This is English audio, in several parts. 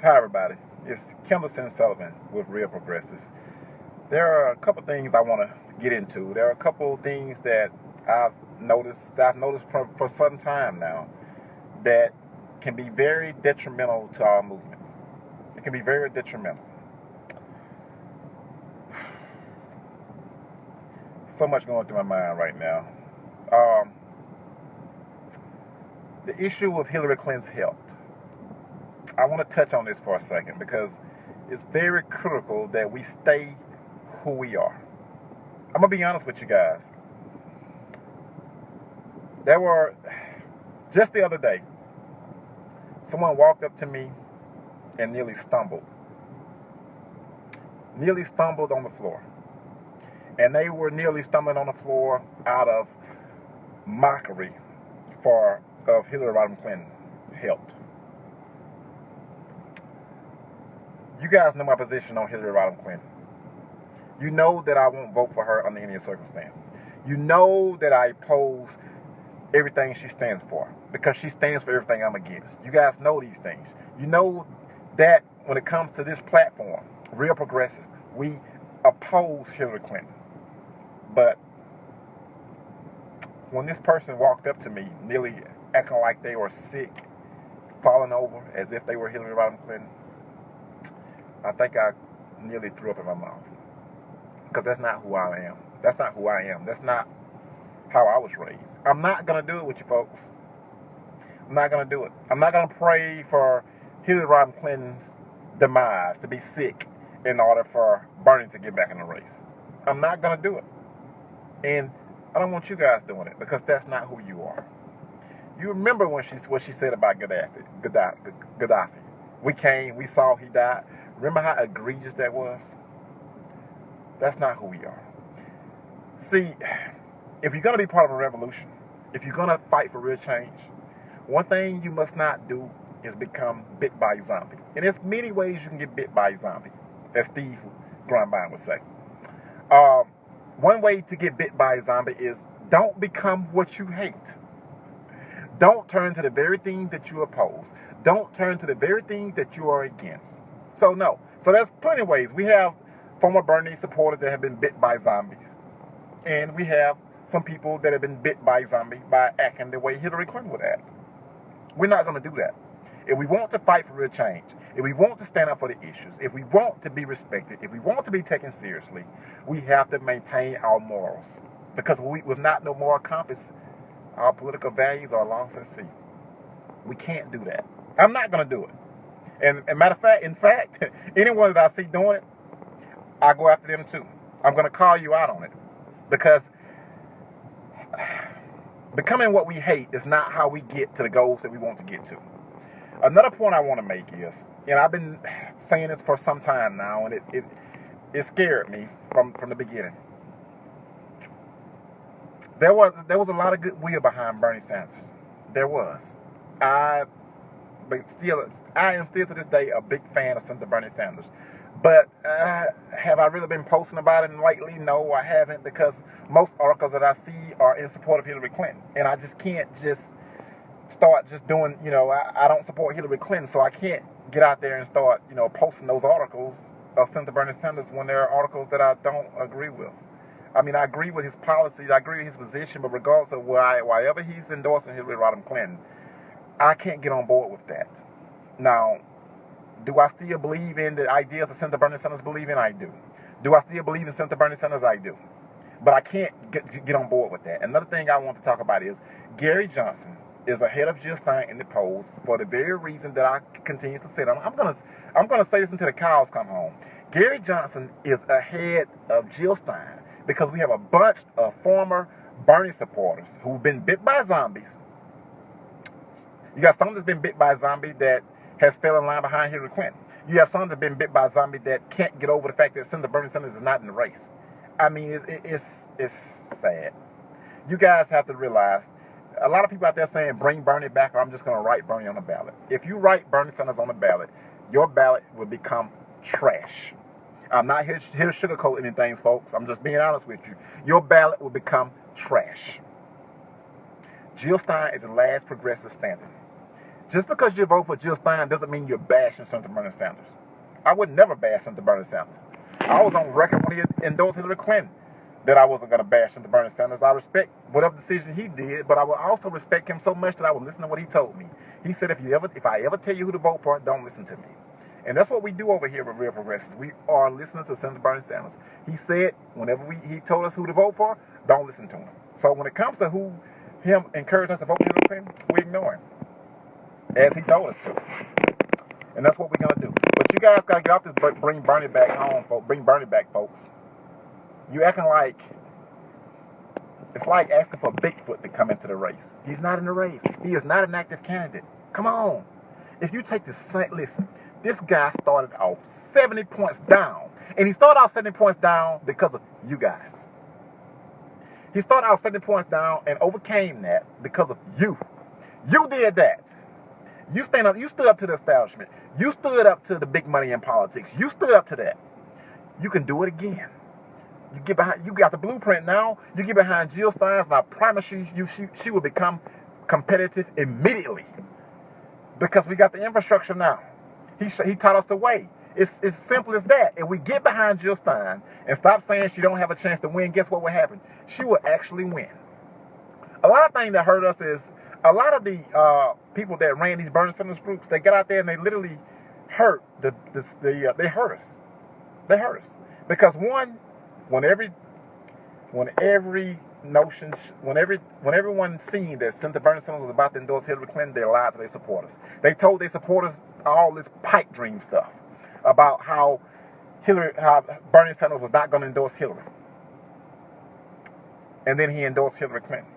Hi everybody, it's Kendall Sen Sullivan with Real Progressives. There are a couple things I want to get into. There are a couple things that I've noticed for some time now that can be very detrimental to our movement. It can be very detrimental. So much going through my mind right now. The issue of Hillary Clinton's health. I want to touch on this for a second because it's very critical that we stay who we are. I'm going to be honest with you guys. Just the other day, someone walked up to me and nearly stumbled on the floor. And they were nearly stumbling on the floor out of mockery of Hillary Rodham Clinton's health. You guys know my position on Hillary Rodham Clinton. You know that I won't vote for her under any circumstances. You know that I oppose everything she stands for because she stands for everything I'm against. You guys know these things. You know that when it comes to this platform, Real Progressive, we oppose Hillary Clinton. But when this person walked up to me, nearly acting like they were sick, falling over as if they were Hillary Rodham Clinton, I think I nearly threw up in my mouth. Because that's not who I am. That's not who I am. That's not how I was raised. I'm not going to do it with you folks. I'm not going to do it. I'm not going to pray for Hillary Rodham Clinton's demise, to be sick, in order for Bernie to get back in the race. I'm not going to do it. And I don't want you guys doing it because that's not who you are. You remember what she said about Gaddafi. We saw he died. Remember how egregious that was? That's not who we are. See, if you're going to be part of a revolution, if you're going to fight for real change, one thing you must not do is become bit by a zombie. And there's many ways you can get bit by a zombie, as Steve Grunbein would say. One way to get bit by a zombie is don't become what you hate. Don't turn to the very thing that you oppose. Don't turn to the very thing that you are against. So there's plenty of ways. We have former Bernie supporters that have been bit by zombies. And we have some people that have been bit by a zombie by acting the way Hillary Clinton would act. We're not going to do that. If we want to fight for real change, if we want to stand up for the issues, if we want to be respected, if we want to be taken seriously, we have to maintain our morals. Because with not no moral compass, our political values are lost at sea. We can't do that. I'm not going to do it. And matter of fact, anyone that I see doing it, I go after them too. I'm going to call you out on it. Because becoming what we hate is not how we get to the goals that we want to get to. Another point I want to make is, and I've been saying this for some time now, and it scared me from the beginning. There was a lot of goodwill behind Bernie Sanders. There was. I am still to this day a big fan of Senator Bernie Sanders. But have I really been posting about it lately? No, I haven't, because most articles that I see are in support of Hillary Clinton. And I just can't start doing, I don't support Hillary Clinton, so I can't get out there and start, posting those articles of Senator Bernie Sanders when there are articles that I don't agree with. I mean, I agree with his policies, I agree with his position, but regardless of why ever he's endorsing Hillary Rodham Clinton, I can't get on board with that. Now, do I still believe in the ideas that Senator Bernie Sanders believe in? I do. Do I still believe in Senator Bernie Sanders? I do. But I can't get on board with that. Another thing I want to talk about is Gary Johnson is ahead of Jill Stein in the polls for the very reason that I continue to say it. I'm gonna say this until the cows come home. Gary Johnson is ahead of Jill Stein because we have a bunch of former Bernie supporters who've been bit by zombies. You got some that's been bit by a zombie that has fell in line behind Hillary Clinton. You have some that have been bit by a zombie that can't get over the fact that Senator Bernie Sanders is not in the race. I mean, it's sad. You guys have to realize, a lot of people out there saying, bring Bernie back, or I'm just going to write Bernie on the ballot. If you write Bernie Sanders on the ballot, your ballot will become trash. I'm not here to sugarcoat anything, folks. I'm just being honest with you. Your ballot will become trash. Jill Stein is the last progressive standing. Just because you vote for Jill Stein doesn't mean you're bashing Senator Bernie Sanders. I would never bash Senator Bernie Sanders. I was on record when he endorsed Hillary Clinton that I wasn't going to bash Senator Bernie Sanders. I respect whatever decision he did, but I would also respect him so much that I would listen to what he told me. He said, if I ever tell you who to vote for, don't listen to me. And that's what we do over here with Real Progressives. We are listening to Senator Bernie Sanders. He said whenever he told us who to vote for, don't listen to him. So when it comes to him encouraging us to vote for Hillary Clinton, we ignore him, as he told us to. And that's what we're going to do. But you guys got to get off this, but bring Bernie back home, folks. Bring Bernie back, folks. You acting like, it's like asking for Bigfoot to come into the race. He's not in the race. He is not an active candidate. Come on. If you take this, listen, this guy started off 70 points down. And he started off 70 points down because of you guys. He started off 70 points down and overcame that because of you. You did that. You stood up to the establishment. You stood up to the big money in politics. You stood up to that. You can do it again. You get behind. You got the blueprint now. You get behind Jill Stein, and I promise you, she will become competitive immediately because we got the infrastructure now. He taught us the way. It's as simple as that. If we get behind Jill Stein and stop saying she don't have a chance to win, guess what will happen? She will actually win. A lot of things that hurt us is a lot of the people that ran these Bernie Sanders groups. They got out there and they literally hurt they hurt us. They hurt us because when everyone seen that Senator Bernie Sanders was about to endorse Hillary Clinton, they lied to their supporters. They told their supporters all this pipe dream stuff about how Bernie Sanders was not going to endorse Hillary. And then he endorsed Hillary Clinton.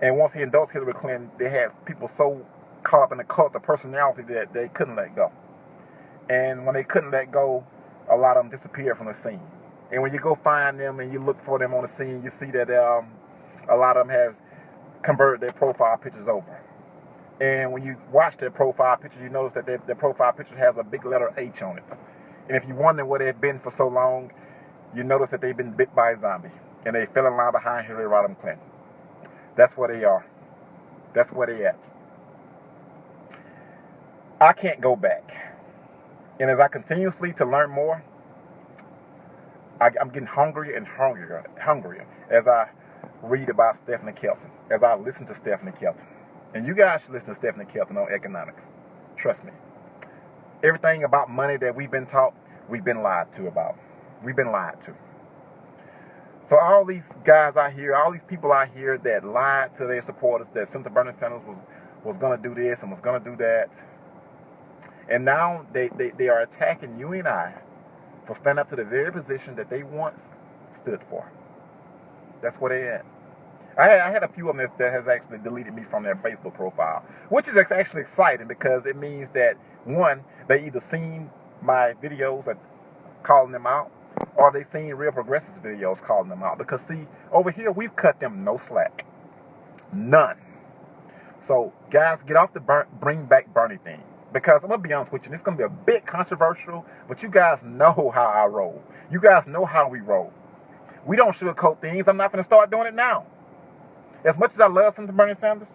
And once he endorsed Hillary Clinton, they had people so caught up in the cult of personality that they couldn't let go. And when they couldn't let go, a lot of them disappeared from the scene. And when you go find them and you look for them on the scene, you see that a lot of them have converted their profile pictures over. And when you watch their profile pictures, you notice that their profile picture has a big letter H on it. And if you wonder where they've been for so long, you notice that they've been bit by a zombie. And they fell in line behind Hillary Rodham Clinton. That's where they are. That's where they at. I can't go back. And as I continuously to learn more, I'm getting hungrier and hungrier as I read about Stephanie Kelton, as I listen to Stephanie Kelton. And you guys should listen to Stephanie Kelton on economics. Trust me. Everything about money that we've been taught, we've been lied to about. We've been lied to. So all these guys out here, all these people out here that lied to their supporters that Senator Bernie Sanders was going to do this and was going to do that. And now they are attacking you and I for standing up to the very position that they once stood for. That's where they at. I had a few of them that has actually deleted me from their Facebook profile, which is actually exciting because it means that, one, they either seen my videos calling them out, or they seen Real Progressives videos calling them out. Because, see, over here, we've cut them no slack. None. So, guys, get off the bring back Bernie thing. Because I'm going to be honest with you, this is going to be a bit controversial, but you guys know how I roll. You guys know how we roll. We don't sugarcoat things. I'm not going to start doing it now. As much as I love Senator Bernie Sanders,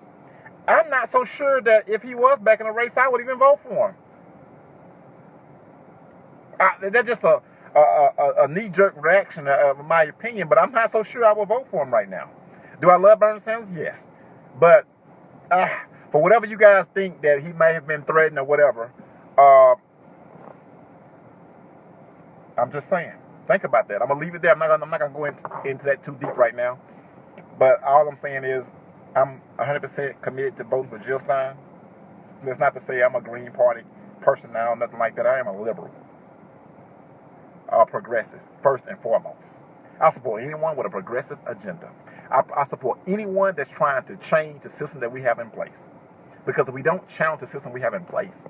I'm not so sure that if he was back in the race, I would even vote for him. That's just a knee-jerk reaction of my opinion, but I'm not so sure I will vote for him right now. Do I love Bernie Sanders? Yes. But for whatever you guys think that he may have been threatened or whatever, I'm just saying. Think about that. I'm going to leave it there. I'm not going to go into that too deep right now. But all I'm saying is I'm 100% committed to voting for Jill Stein. That's not to say I'm a Green Party person now, nothing like that. I am a liberal. Progressive, first and foremost. I support anyone with a progressive agenda. I support anyone that's trying to change the system that we have in place. Because if we don't challenge the system we have in place,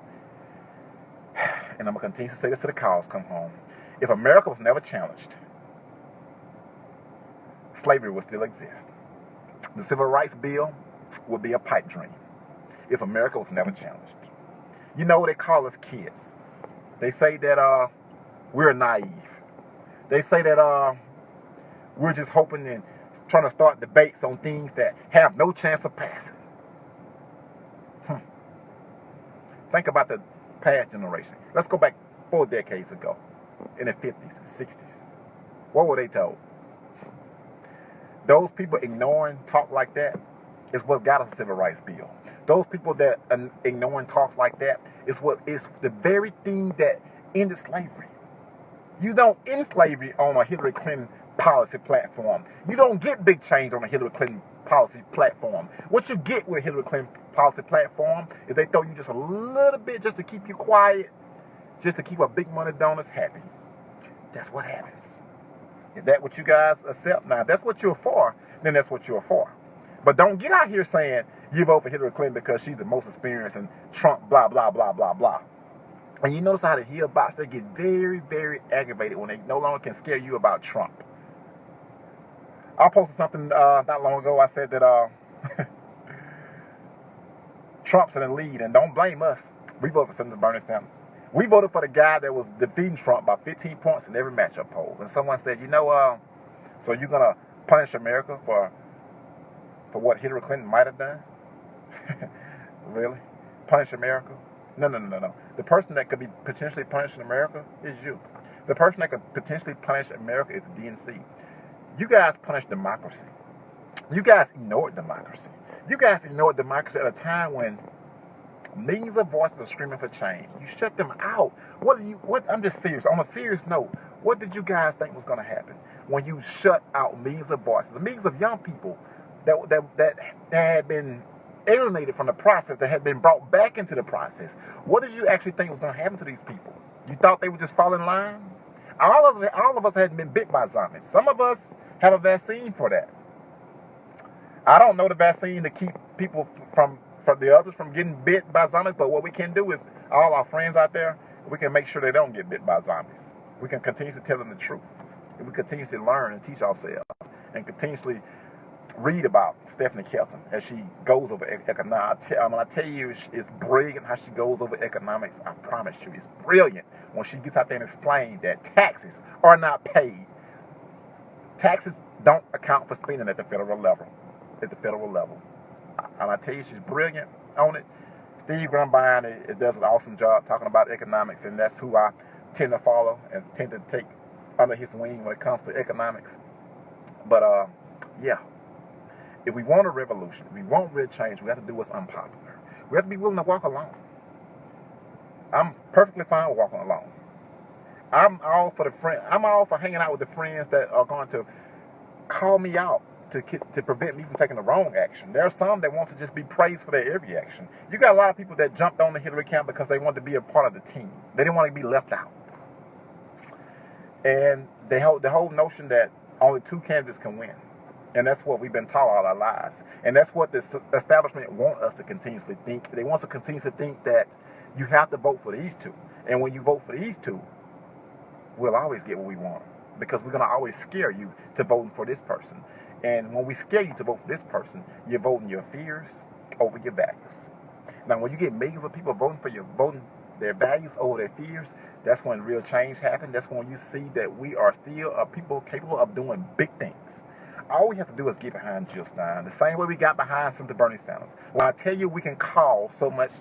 and I'm going to continue to say this till the cows come home, if America was never challenged, slavery would still exist. The Civil Rights Bill would be a pipe dream if America was never challenged. You know what they call us kids. They say that we're naive. They say that we're just hoping and trying to start debates on things that have no chance of passing. Think about the past generation. Let's go back 4 decades ago, in the 50s and 60s. What were they told? Those people ignoring talk like that is what got us a civil rights bill. Those people that are ignoring talk like that is what is the very thing that ended slavery. You don't end slavery on a Hillary Clinton policy platform. You don't get big change on a Hillary Clinton policy platform. What you get with a Hillary Clinton policy platform is they throw you just a little bit just to keep you quiet, just to keep our big money donors happy. That's what happens. Is that what you guys accept? Now, if that's what you're for, then that's what you're for. But don't get out here saying you vote for Hillary Clinton because she's the most experienced and Trump, blah, blah, blah, blah, blah. And you notice how the Hill bots, they get very, very aggravated when they no longer can scare you about Trump. I posted something not long ago. I said that Trump's in the lead, and don't blame us. We voted for Senator Bernie Sanders. We voted for the guy that was defeating Trump by 15 points in every matchup poll. And someone said, you know, so you're going to punish America for what Hillary Clinton might have done? Really? Punish America? No. The person that could be potentially punishing America is you. The person that could potentially punish America is the DNC. You guys punish democracy. You guys ignored democracy. You guys ignored democracy at a time when millions of voices are screaming for change. You shut them out. I'm just serious. On a serious note, what did you guys think was going to happen when you shut out millions of voices, millions of young people that had been alienated from the process, that had been brought back into the process? What did you actually think was going to happen to these people? You thought they would just fall in line? All of us hadn't been bit by zombies. Some of us have a vaccine for that. I don't know the vaccine to keep people from the others from getting bit by zombies, but what we can do is, all our friends out there, we can make sure they don't get bit by zombies. We can continuously tell them the truth. And we continuously learn and teach ourselves and continuously read about Stephanie Kelton as she goes over economics. When I tell you it's brilliant how she goes over economics, I promise you it's brilliant when she gets out there and explains that taxes are not paid. Taxes don't account for spending at the federal level. And I tell you, she's brilliant on it. Steve Grumbine does an awesome job talking about economics, and that's who I tend to follow and tend to take under his wing when it comes to economics. But yeah, if we want a revolution, if we want real change, we have to do what's unpopular. We have to be willing to walk alone. I'm perfectly fine with walking alone. I'm all for hanging out with the friends that are going to call me out to prevent me from taking the wrong action. There are some that want to just be praised for their every action. You got a lot of people that jumped on the Hillary camp because they wanted to be a part of the team. They didn't want to be left out. And the whole notion that only 2 candidates can win. And that's what we've been taught all our lives. And that's what this establishment wants us to continuously think. They want us to continuously think that you have to vote for these 2. And when you vote for these 2, we'll always get what we want. Because we're going to always scare you to voting for this person. And when we scare you to vote for this person, you're voting your fears over your values. Now, when you get millions of people voting their values over their fears, that's when real change happens. That's when you see that we are still people capable of doing big things. All we have to do is get behind Jill Stein, the same way we got behind Senator Bernie Sanders. When I tell you we can call so much,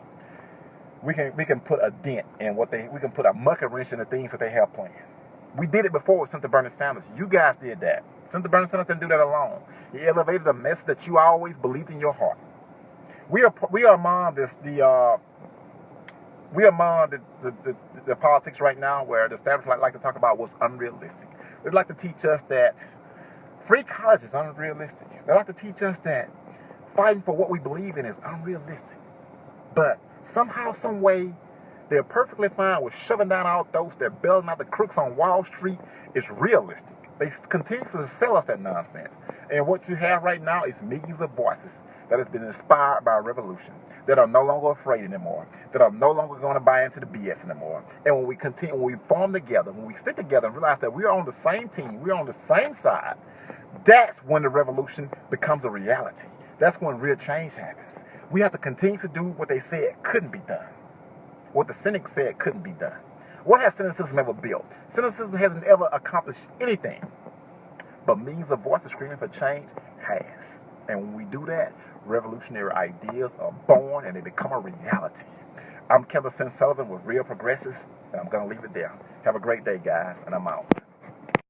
we can put a dent in we can put a mucker wrench in the things that they have planned. We did it before with Senator Bernie Sanders. You guys did that. Senator Bernie Sanders didn't do that alone. He elevated a message that you always believed in your heart. We are among the politics right now where the establishment like to talk about what's unrealistic. They'd like to teach us that free college is unrealistic. They like to teach us that fighting for what we believe in is unrealistic. But somehow, some way, they're perfectly fine with shoving down our throats. They're bailing out the crooks on Wall Street. It's realistic. They continue to sell us that nonsense. And what you have right now is millions of voices that has been inspired by a revolution, that are no longer afraid anymore, that are no longer going to buy into the BS anymore. And when we form together, when we stick together and realize that we are on the same team, we are on the same side, that's when the revolution becomes a reality. That's when real change happens. We have to continue to do what they said couldn't be done. What the cynics said couldn't be done. What has cynicism ever built? Cynicism hasn't ever accomplished anything. But millions of voices screaming for change has. And when we do that, revolutionary ideas are born and they become a reality. I'm Kendall Sen Sullivan with Real Progressives, and I'm going to leave it there. Have a great day, guys, and I'm out.